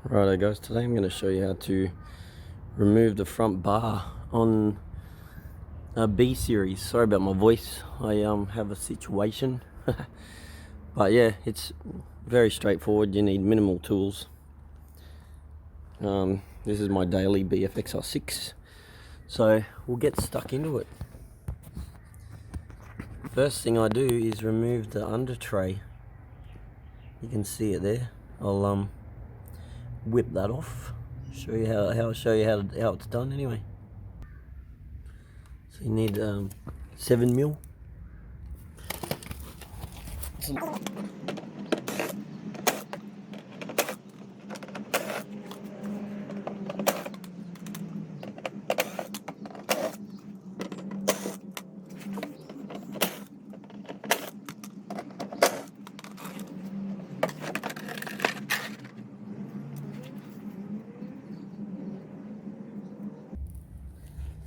Righto guys, today I'm going to show you how to remove the front bar on a B series. Sorry about my voice, I have a situation. But yeah, it's very straightforward. You need minimal tools. This is my daily BFXR6, so we'll get stuck into it. First thing I do is remove the under tray. You can see it there. I'll whip that off. Show you how it's done anyway. So you need 7mm.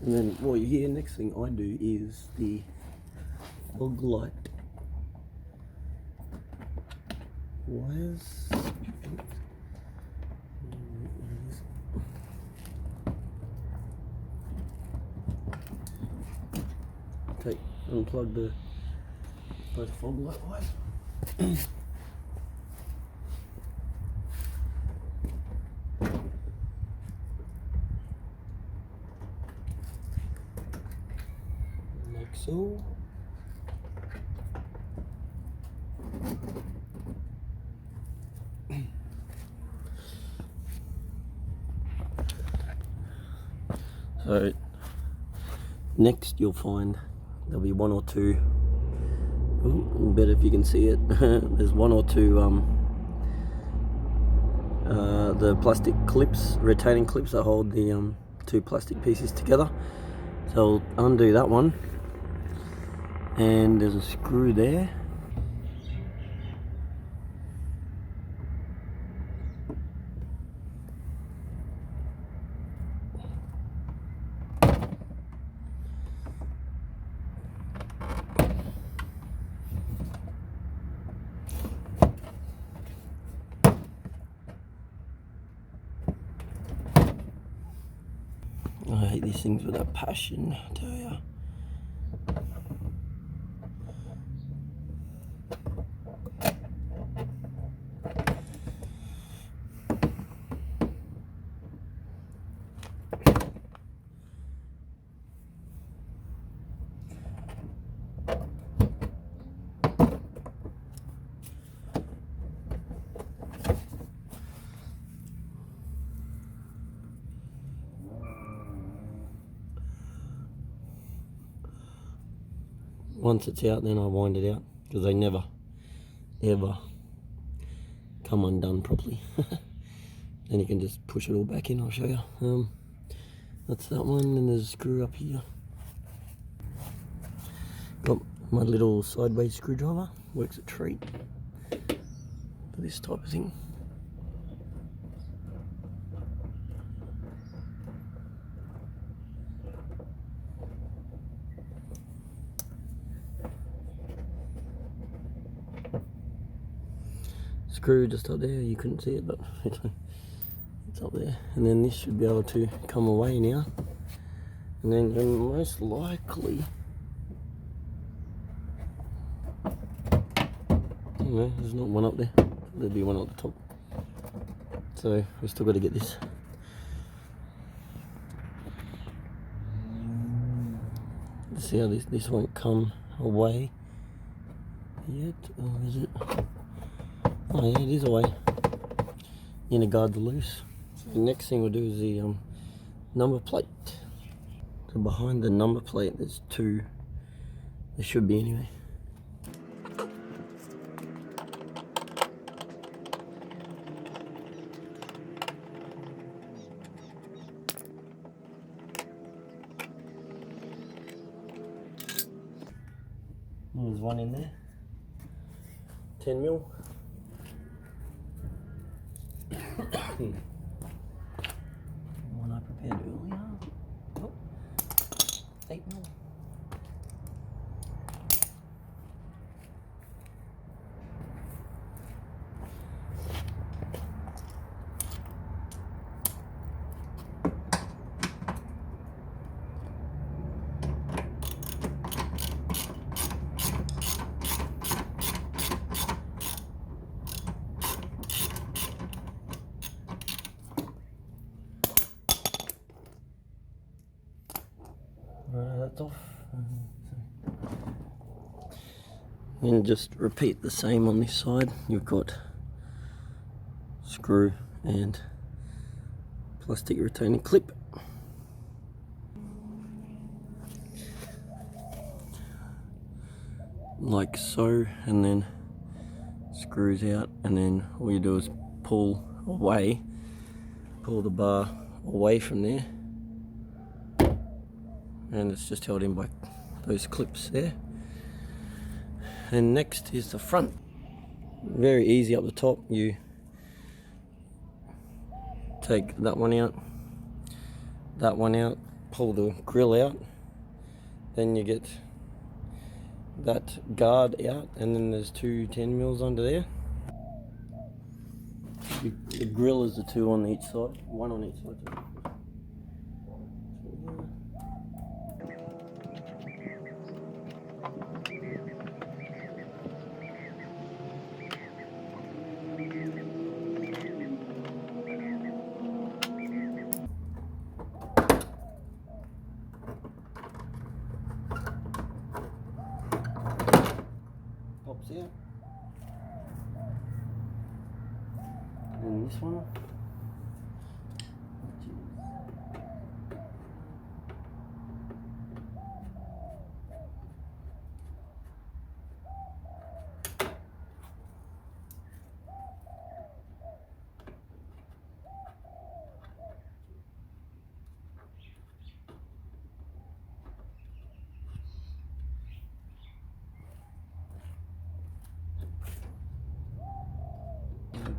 And then what you hear, next thing I do is the fog light wires. Unplug both fog light wires. Like so. So next you'll find there'll be one or two, better if you can see it, there's one or two the plastic clips, retaining clips that hold the two plastic pieces together. So I'll undo that one, and there's a screw there. I hate these things with a passion, I tell ya. Once it's out, then I wind it out, because they never ever come undone properly. Then you can just push it all back in. I'll show you. That's that one, and there's a screw up here. Got my little sideways screwdriver, works a treat for this type of thing. Screw just up there, you couldn't see it, but it's up there. And then this should be able to come away now. And then you're most likely, no, there's not one up there. There'll be one at the top. So we still got to get this. See how this won't come away yet, or is it? Oh yeah, it is away. Inner guards are loose. So the next thing we'll do is the number plate. So behind the number plate there's two. There should be anyway. There's one in there. 10mm. One I prepared earlier. Oh, 8mm. that's off. And just repeat the same on this side. You've got screw and plastic retaining clip. Like so, and then screws out, and then all you do is pull the bar away from there, and it's just held in by those clips there. And next is the front. Very easy up the top. You take that one out, pull the grill out, then you get that guard out, and then there's two 10mm under there. The grill is the two on each side, one on each side. Pops out. And this one.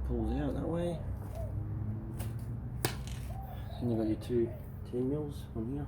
Pulls out that way. And you've got your two 10mm on here,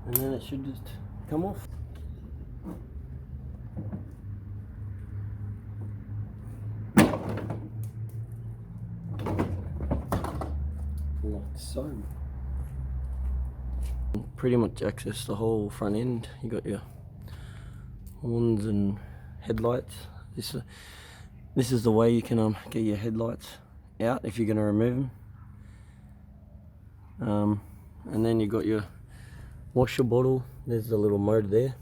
and then it should just come off. Like so. Pretty much access the whole front end. You got your horns and headlights. This is the way you can get your headlights out if you're going to remove them. And then you got your washer bottle. There's the little motor there,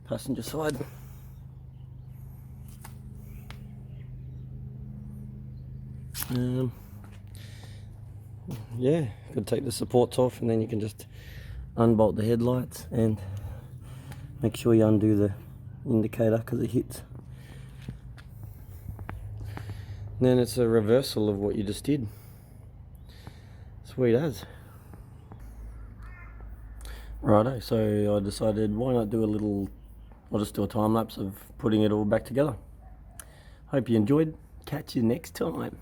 passenger side. Yeah, you could take the supports off, and then you can just unbolt the headlights and make sure you undo the indicator because it hits. And then it's a reversal of what you just did. Sweet as. Righto, so I decided why not do I'll just do a time lapse of putting it all back together. Hope you enjoyed. Catch you next time.